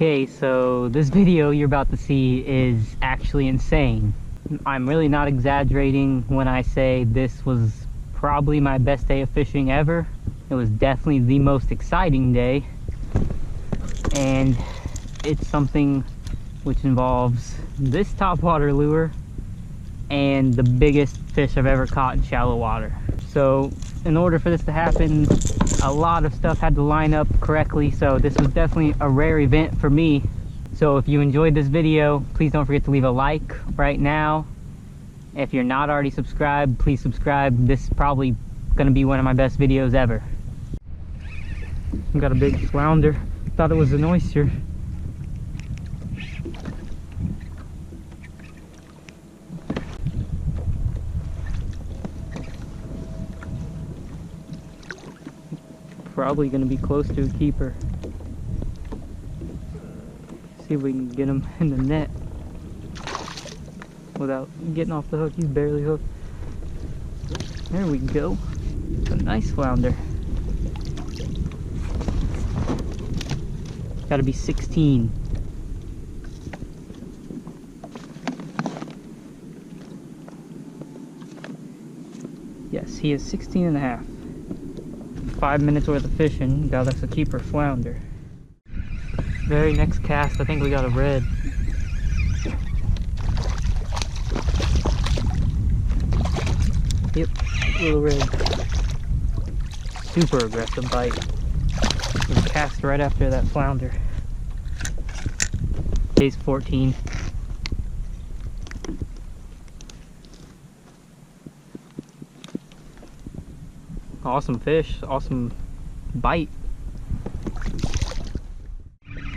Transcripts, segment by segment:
Okay, so this video you're about to see is actually insane. I'm really not exaggerating when I say this was probably my best day of fishing ever. It was definitely the most exciting day, and it's something which involves this topwater lure and the biggest fish I've ever caught in shallow water. So in order for this to happen, a lot of stuff had to line up correctly, so this was definitely a rare event for me. So if you enjoyed this video, please don't forget to leave a like right now. If you're not already subscribed, please subscribe. This is probably gonna be one of my best videos ever. I've got a big flounder. Thought it was an oyster. Probably going to be close to a keeper. See if we can get him in the net without getting off the hook. He's barely hooked. There we go. A nice flounder. Got to be 16. Yes, he is 16 and a half. 5 minutes worth of fishing. God, that's a keeper flounder. Very next cast, I think we got a red. Yep, little red. Super aggressive bite. We cast right after that flounder. Days 14. Awesome fish, awesome bite.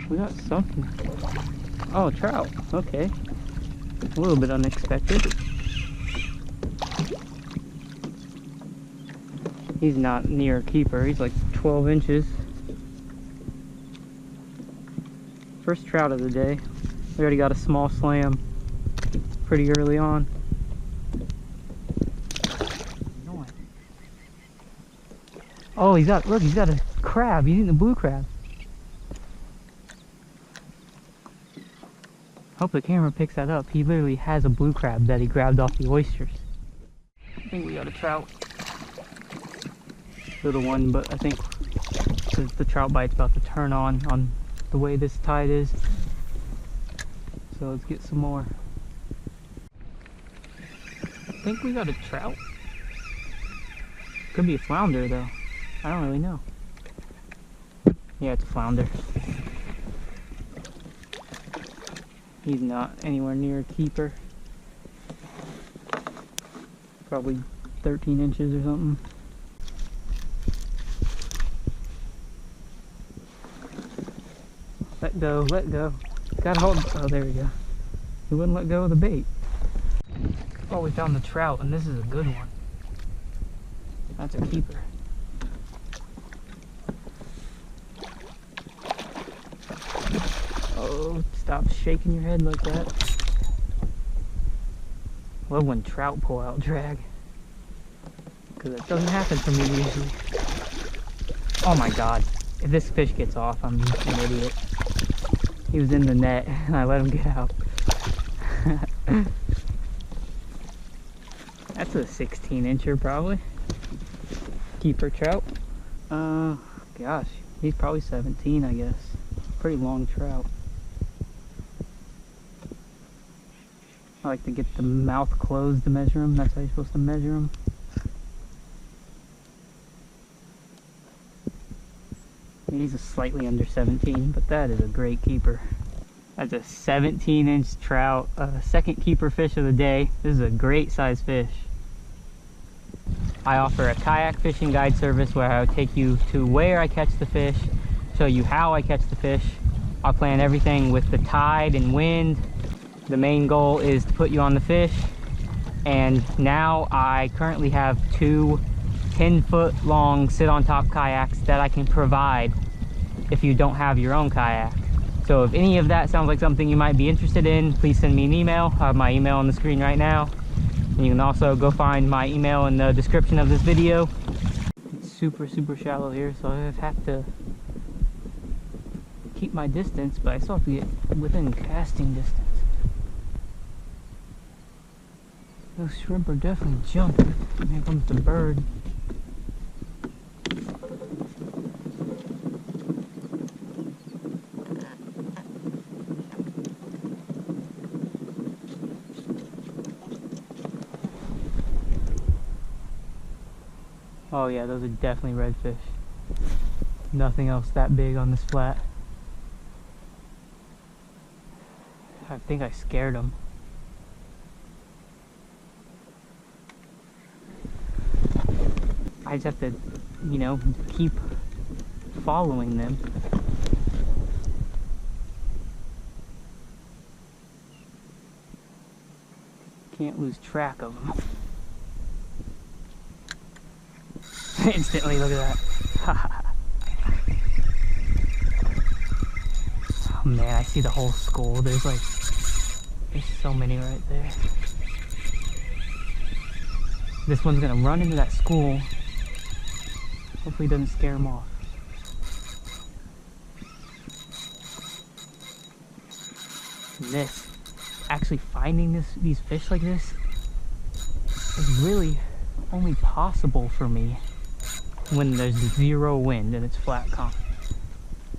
We got something. Oh, trout. Okay. A little bit unexpected. He's not near a keeper. He's like 12 inches. First trout of the day. We already got a small slam pretty early on. Oh, look, he's got a crab. He's eating the blue crab. Hope the camera picks that up. He literally has a blue crab that he grabbed off the oysters. I think we got a trout. Little one, but I think the trout bite's about to turn on the way this tide is. So let's get some more. I think we got a trout. Could be a flounder though. I don't really know. Yeah, it's a flounder. He's not anywhere near a keeper. Probably 13 inches or something. Let go, let go. Gotta hold. Oh, there we go. He wouldn't let go of the bait. Oh, we found the trout, and this is a good one. That's a keeper. Oh, stop shaking your head like that. Love when trout pull out drag, because it doesn't happen for me usually. Oh my god, if this fish gets off, I'm an idiot. He was in the net and I let him get out. That's a 16 incher probably. Keeper trout. Gosh, he's probably 17, I guess. Pretty long trout. I like to get the mouth closed to measure them. That's how you're supposed to measure them. He's a slightly under 17, but that is a great keeper. That's a 17-inch trout, second keeper fish of the day. This is a great size fish. I offer a kayak fishing guide service where I'll take you to where I catch the fish, show you how I catch the fish. I'll plan everything with the tide and wind. The main goal is to put you on the fish, and now I currently have two 10-foot long sit-on-top kayaks that I can provide if you don't have your own kayak. So if any of that sounds like something you might be interested in, please send me an email. I have my email on the screen right now. And you can also go find my email in the description of this video. It's super shallow here, so I have to keep my distance, but I still have to get within casting distance. Those shrimp are definitely jumping. And here comes the bird. Oh yeah, those are definitely redfish. Nothing else that big on this flat. I think I scared them. I just have to, you know, keep following them. Can't lose track of them. Instantly, look at that. Oh man, I see the whole school. There's so many right there. This one's gonna run into that school. Hopefully it doesn't scare them off. And actually finding these fish like this is really only possible for me when there's zero wind and it's flat calm.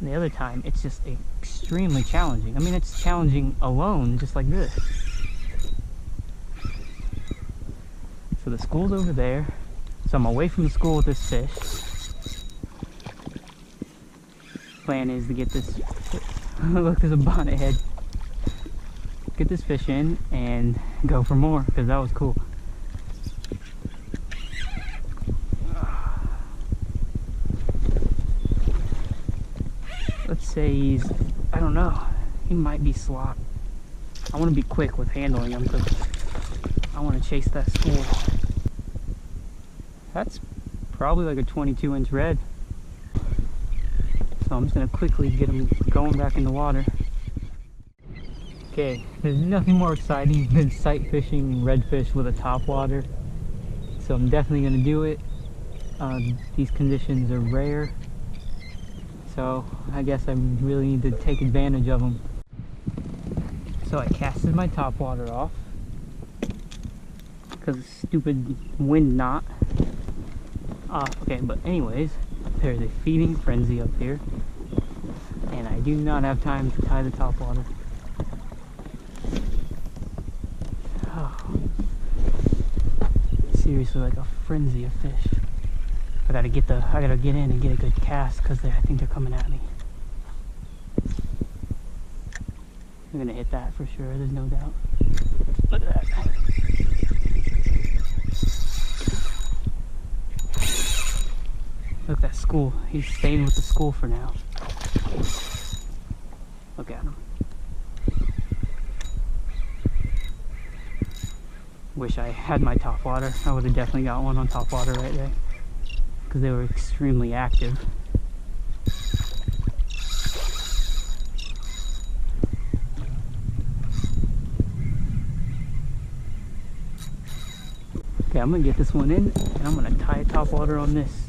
And the other time, it's just extremely challenging. I mean, it's challenging alone, just like this. So the school's over there. So I'm away from the school with this fish. Plan is to get this, look, there's a bonnet head. Get this fish in and go for more, because that was cool. Let's say he's, I don't know, he might be slot. I want to be quick with handling him because I want to chase that school. That's probably like a 22-inch red. So I'm just going to quickly get him going back in the water. Okay, there's nothing more exciting than sight fishing redfish with a topwater. So I'm definitely going to do it. These conditions are rare. So I guess I really need to take advantage of them. So I casted my topwater off because of stupid wind knot. Okay, but anyways, there's a feeding frenzy up here, and I do not have time to tie the topwater. Oh, seriously, like a frenzy of fish. I gotta get in and get a good cast because I think they're coming at me. I'm gonna hit that for sure, there's no doubt. Look at that. Look at that school. He's staying with the school for now. Look at him. Wish I had my topwater. I would have definitely got one on topwater right there. Because they were extremely active. Okay, I'm gonna get this one in and I'm gonna tie a topwater on this.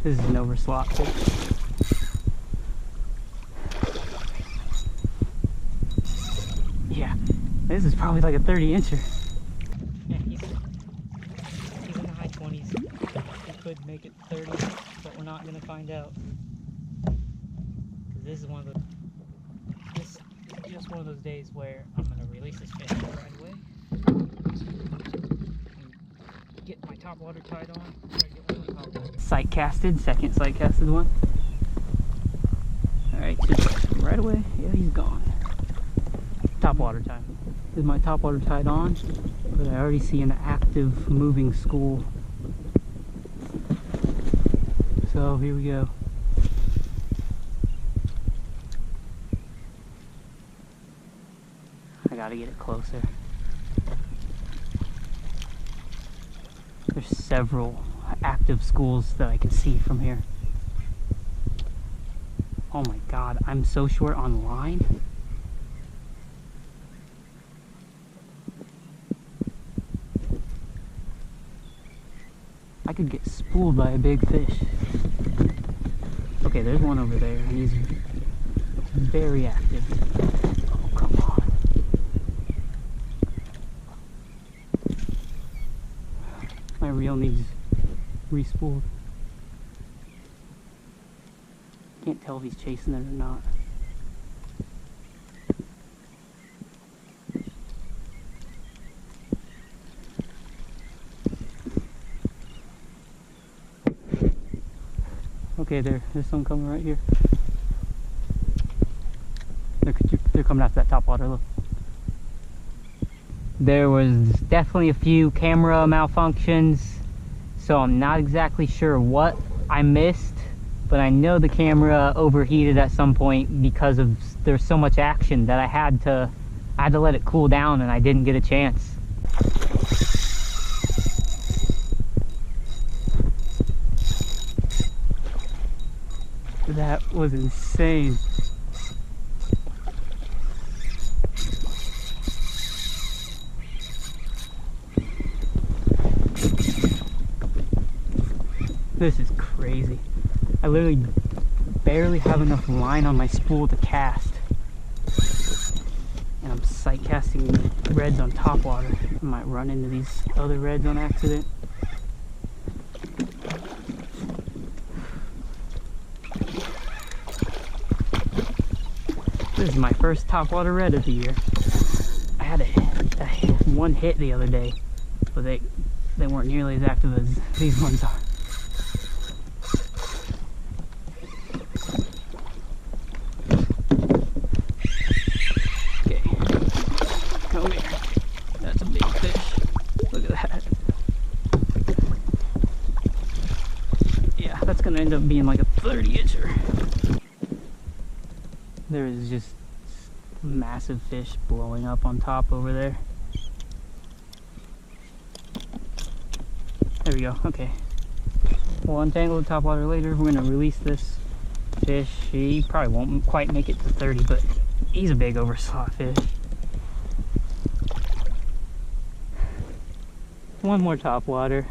This is an overslot fish. Yeah, this is probably like a 30-incher. Yeah, he's in the high 20s. He could make it 30, but we're not gonna find out. Because this is one of the, this is just one of those days where I'm gonna release this fish right away. And get my topwater tied on. Try to get one on top. Sight casted, second sight casted one. Alright, just right away. Yeah, he's gone. Topwater time. Is my topwater tied on? But I already see an active moving school. So here we go. I gotta get it closer. There's several active schools that I can see from here. Oh my god, I'm so short on line. I could get spooled by a big fish. Okay, there's one over there, and he's very active. Oh, come on. My reel needs re-spooled. Can't tell if he's chasing it or not. Okay, there's some coming right here. They're coming after that topwater, look. There was definitely a few camera malfunctions, so I'm not exactly sure what I missed, but I know the camera overheated at some point because there's so much action that I had to let it cool down, and I didn't get a chance. That was insane. This is crazy. I literally barely have enough line on my spool to cast. And I'm sight casting reds on topwater. I might run into these other reds on accident. This is my first topwater red of the year. I had one hit the other day, but they weren't nearly as active as these ones are. Okay, come here. That's a big fish. Look at that. Yeah, that's gonna end up being like a 30-incher. There is just massive fish blowing up on top over there. There we go, okay. We'll untangle the topwater later. We're gonna release this fish. He probably won't quite make it to 30, but he's a big overslot fish. One more topwater,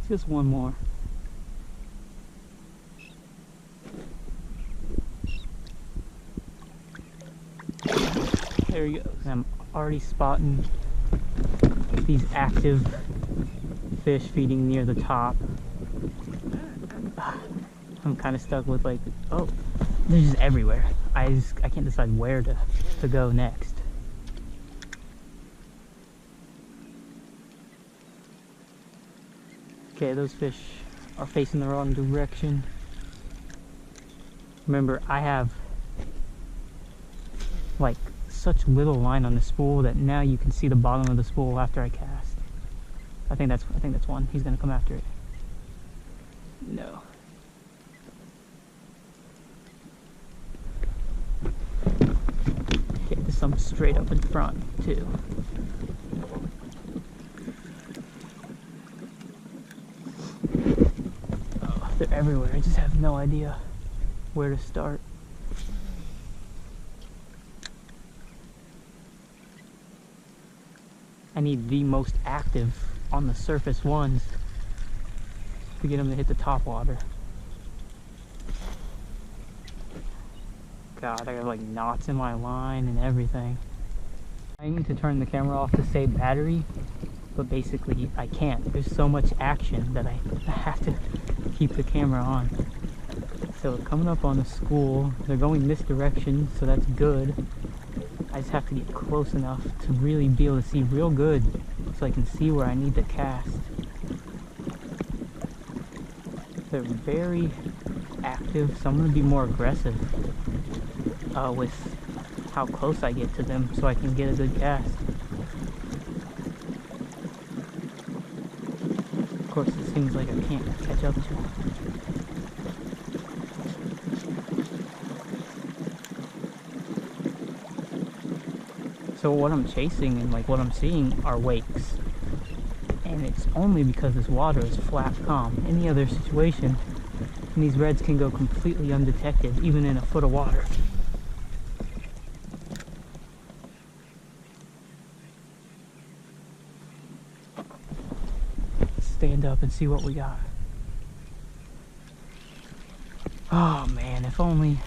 just one more. There he goes. I'm already spotting these active fish feeding near the top. I'm kind of stuck with like, oh, they're just everywhere. I can't decide where to go next. Okay, those fish are facing the wrong direction. Remember, I have like such little line on the spool that now you can see the bottom of the spool after I cast. I think that's one. He's gonna come after it. No. Okay, there's some straight up in front too. Oh, they're everywhere. I just have no idea where to start. I need the most active on the surface ones to get them to hit the top water. God, I got like knots in my line and everything. I need to turn the camera off to save battery, but basically I can't. There's so much action that I have to keep the camera on. So coming up on the school, they're going this direction, so that's good. I just have to get close enough to really be able to see real good so I can see where I need to cast. They're very active, so I'm going to be more aggressive with how close I get to them so I can get a good cast. Of course, it seems like I can't catch up to them. So what I'm chasing and like what I'm seeing are wakes. And it's only because this water is flat calm. Any other situation, and these reds can go completely undetected, even in a foot of water. Stand up and see what we got. Oh man, if only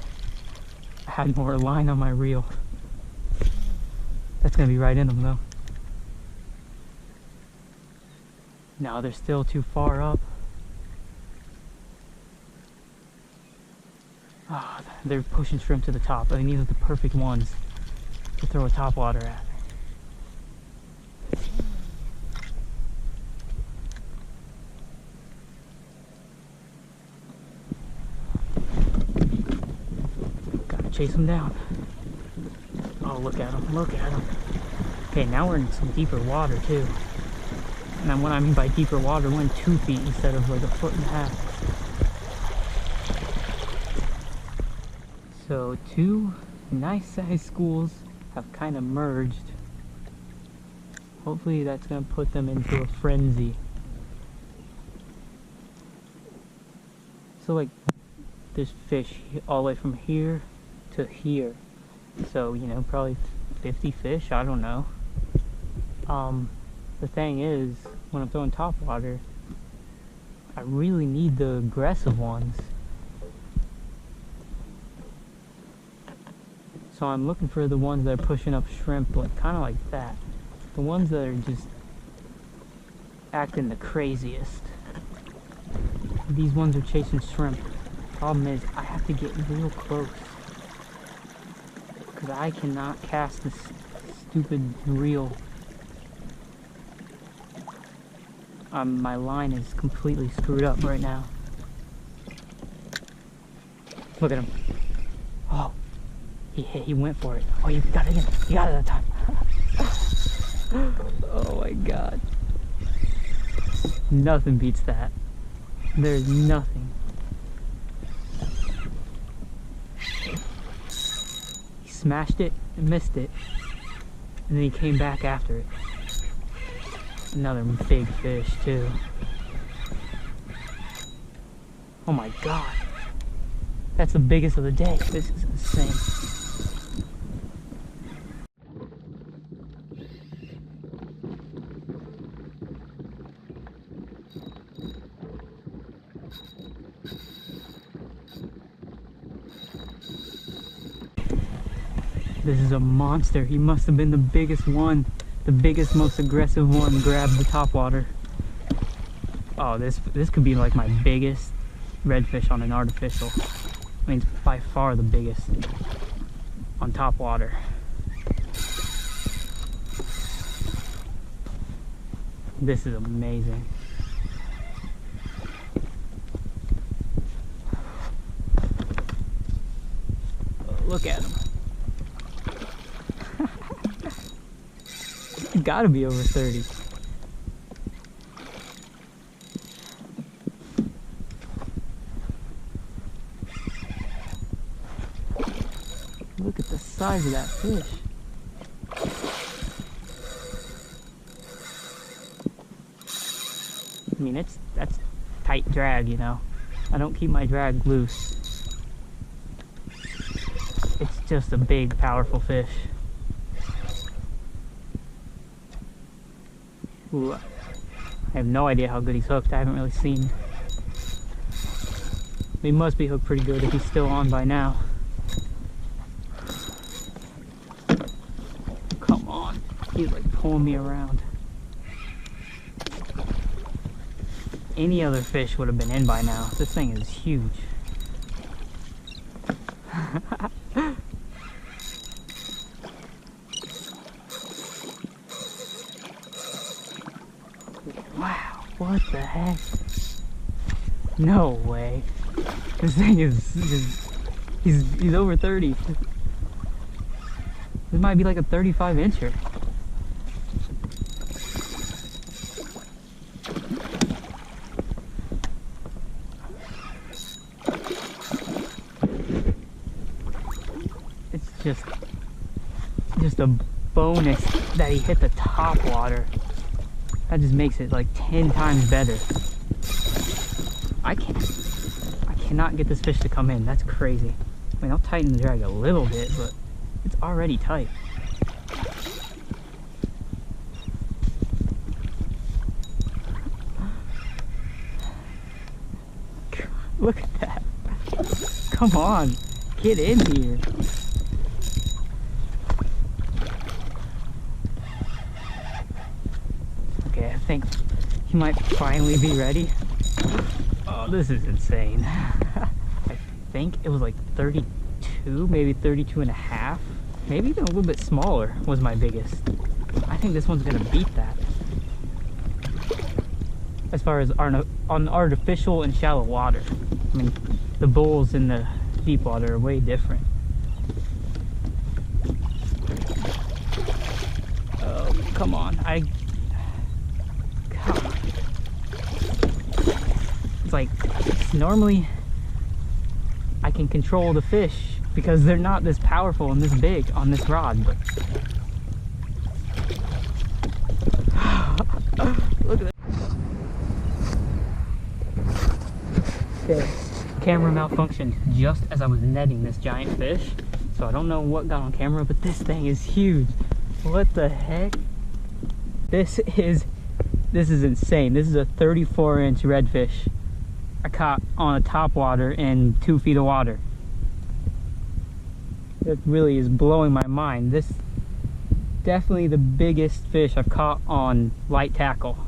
I had more line on my reel. That's gonna be right in them though. No, they're still too far up. Oh, they're pushing shrimp to the top. I mean, these are the perfect ones to throw a topwater at. Gotta chase them down. Oh, look at them, look at them. Okay, now we're in some deeper water too. And then what I mean by deeper water, we're in 2 feet instead of like 1.5 feet. So 2 nice sized schools have kind of merged. Hopefully that's going to put them into a frenzy. So like there's fish all the way from here to here. So, you know, probably 50 fish, I don't know. The thing is, when I'm throwing topwater, I really need the aggressive ones. So I'm looking for the ones that are pushing up shrimp, like kind of like that. The ones that are just acting the craziest. These ones are chasing shrimp. Problem is, I have to get real close, because I cannot cast this stupid reel. My line is completely screwed up right now. Look at him. Oh, he went for it. Oh, you got it in. You got it that time. Oh my god. Nothing beats that. There's nothing. He smashed it and missed it, and then he came back after it. Another big fish too. Oh my god. That's the biggest of the day. This is insane. This is a monster. He must have been the biggest one. The biggest, most aggressive one grabbed the topwater. Oh, this could be like my biggest redfish on an artificial. I mean, it's by far the biggest on topwater. This is amazing. Look at him. It's gotta be over 30. Look at the size of that fish. I mean, that's tight drag, you know. I don't keep my drag loose. It's just a big, powerful fish. Ooh, I have no idea how good he's hooked. I haven't really seen. He must be hooked pretty good if he's still on by now. Come on. He's like pulling me around. Any other fish would have been in by now. This thing is huge. Wow, what the heck? No way. This thing is just, he's over 30. This might be like a 35 incher. It's just a bonus that he hit the top water. That just makes it like 10 times better. I cannot get this fish to come in. That's crazy. I mean, I'll tighten the drag a little bit, but it's already tight. Look at that. Come on, get in here. Okay, I think he might finally be ready. Oh, this is insane. I think it was like 32, maybe 32 and a half. Maybe even a little bit smaller was my biggest. I think this one's gonna beat that. As far as on artificial and shallow water. I mean, the bulls in the deep water are way different. Oh, come on. Come on. It's like, normally I can control the fish because they're not this powerful and this big on this rod, but look at that. Okay, camera malfunctioned just as I was netting this giant fish, so I don't know what got on camera, but this thing is huge. What the heck? This is insane. This is a 34-inch redfish I caught on a topwater in 2 feet of water. It really is blowing my mind. This definitely the biggest fish I've caught on light tackle.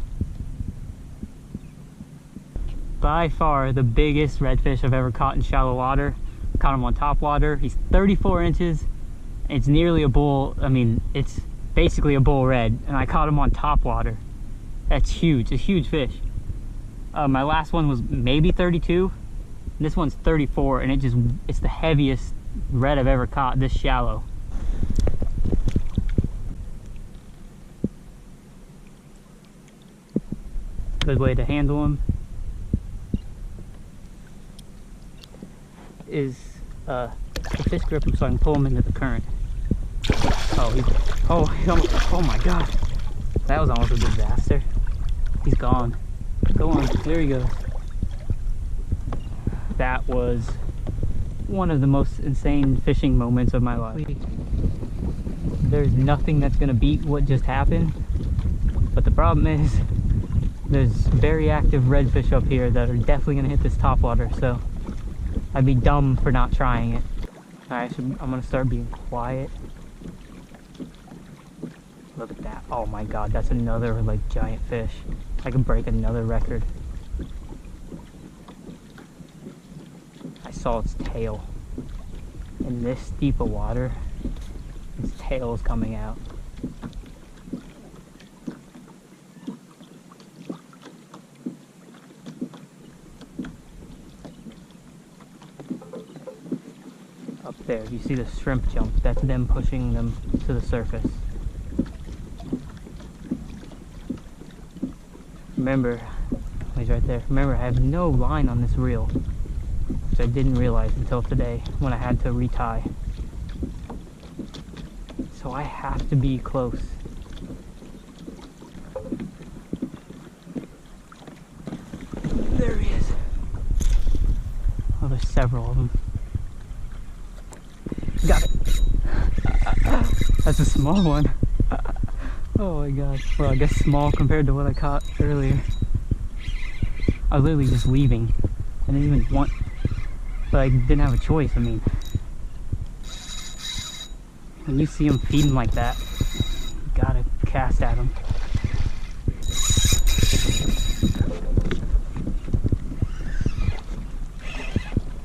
By far the biggest redfish I've ever caught in shallow water. Caught him on topwater. He's 34 inches. It's nearly a bull. I mean, it's basically a bull red, and I caught him on topwater. That's huge. A huge fish. My last one was maybe 32. And this one's 34, and it's the heaviest red I've ever caught this shallow. Good way to handle them is the fish grip him so I can pull him into the current. Oh my god, that was almost a disaster. He's gone. Go on, there he goes. That was one of the most insane fishing moments of my life. There's nothing that's gonna beat what just happened, but the problem is there's very active redfish up here that are definitely gonna hit this topwater, so I'd be dumb for not trying it. Alright, so I'm gonna start being quiet. Look at that. Oh my god, that's another like giant fish. I could break another record. I saw its tail. In this deep of water, its tail is coming out. Up there, you see the shrimp jump? That's them pushing them to the surface. Remember, he's right there. Remember, I have no line on this reel, which I didn't realize until today when I had to retie. So I have to be close. There he is. Oh, there's several of them. Got it. That's a small one. Oh my god. Well, I guess small compared to what I caught earlier. I was literally just leaving. I didn't even want, but I didn't have a choice. I mean, when you see them feeding like that, you gotta cast at them.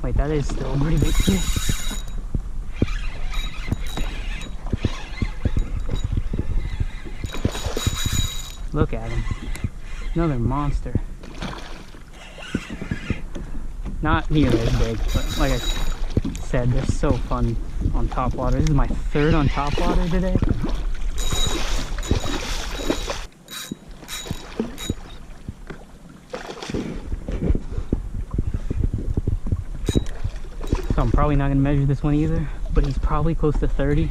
Wait, that is still a pretty big fish. Look at him. Another monster. Not nearly as big, but like I said, they're so fun on topwater. This is my third on topwater today. So I'm probably not going to measure this one either, but he's probably close to 30.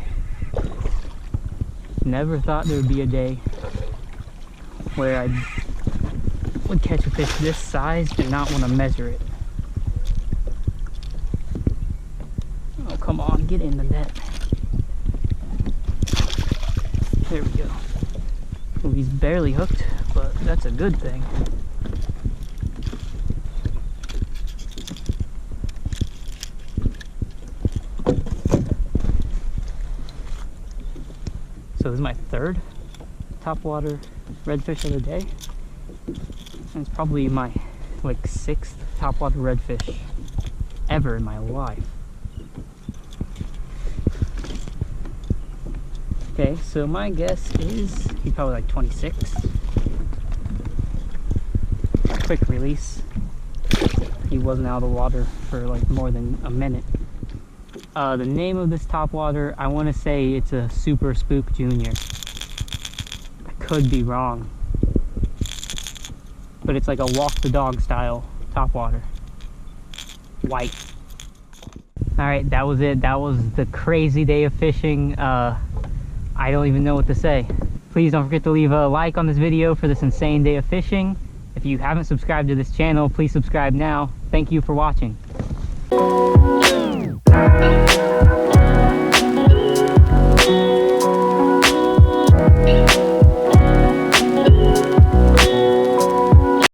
Never thought there would be a day where I would catch a fish this size and not want to measure it. Oh, come on, get in the net. There we go. Well, he's barely hooked, but that's a good thing. So this is my third topwater redfish of the day. And it's probably my like 6th topwater redfish ever in my life. Okay, so my guess is he's probably like 26. Quick release. He wasn't out of the water for like more than a minute. The name of this topwater, I want to say it's a Super Spook Junior. I could be wrong, but it's like a walk the dog style topwater. White. Alright, that was it. That was the crazy day of fishing. I don't even know what to say. Please don't forget to leave a like on this video for this insane day of fishing. If you haven't subscribed to this channel, please subscribe now. Thank you for watching.